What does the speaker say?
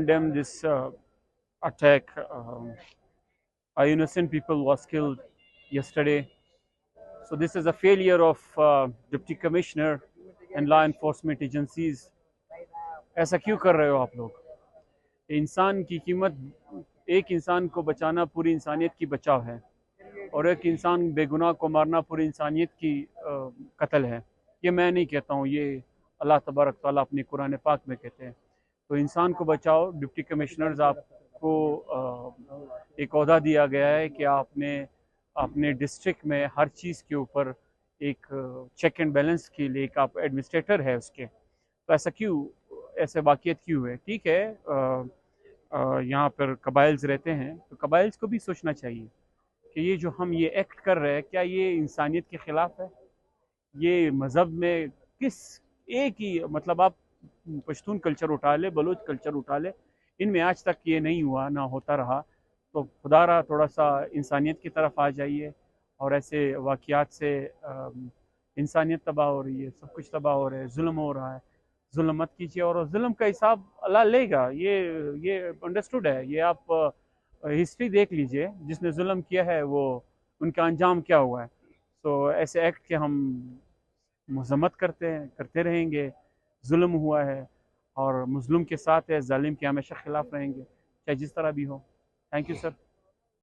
Condemn this attack. A innocent people was killed yesterday. So this is a failure of Deputy Commissioner and law enforcement agencies. ऐसा क्यों कर रहे हो आप लोग? इंसान की कीमत, एक इंसान को बचाना पूरी इंसानियत की बचाव है, और एक इंसान बेगुनाह को मारना पूरी इंसानियत की कत्ल है। ये मैं नहीं कहता हूँ, ये अल्लाह तबारक तआला अपने कुरान पाक में कहते हैं। तो इंसान को बचाओ। डिप्टी कमिश्नर्स, आपको एक ओहदा दिया गया है कि आपने अपने डिस्ट्रिक्ट में हर चीज़ के ऊपर एक चेक एंड बैलेंस के लिए एक आप एडमिनिस्ट्रेटर है उसके। तो ऐसा क्यों, ऐसे वाक़ियत क्यों है? ठीक है, यहाँ पर कबाइल्स रहते हैं, तो कबाइल्स को भी सोचना चाहिए कि ये जो हम ये एक्ट कर रहे हैं, क्या ये इंसानियत के ख़िलाफ़ है? ये मज़हब में किस एक ही, मतलब आप पश्तून कल्चर उठा ले, बलूच कल्चर उठा ले, इनमें आज तक ये नहीं हुआ, ना होता रहा। तो खुदा रहा थोड़ा सा इंसानियत की तरफ आ जाइए, और ऐसे वाक़यात से इंसानियत तबाह हो रही है, सब कुछ तबाह हो रहा है, जुल्म हो रहा है। जुल्म मत कीजिए, और जुल्म का हिसाब अल्लाह लेगा। ये अंडरस्टूड है। ये आप हिस्ट्री देख लीजिए, जिसने जुल्म किया है वो उनका अंजाम क्या हुआ है। तो ऐसे एक्ट के हम मजम्मत करते रहेंगे। जुल्म हुआ है और मजलूम के साथ है, जालिम के हमेशा खिलाफ रहेंगे, चाहे जिस तरह भी हो। Thank you sir.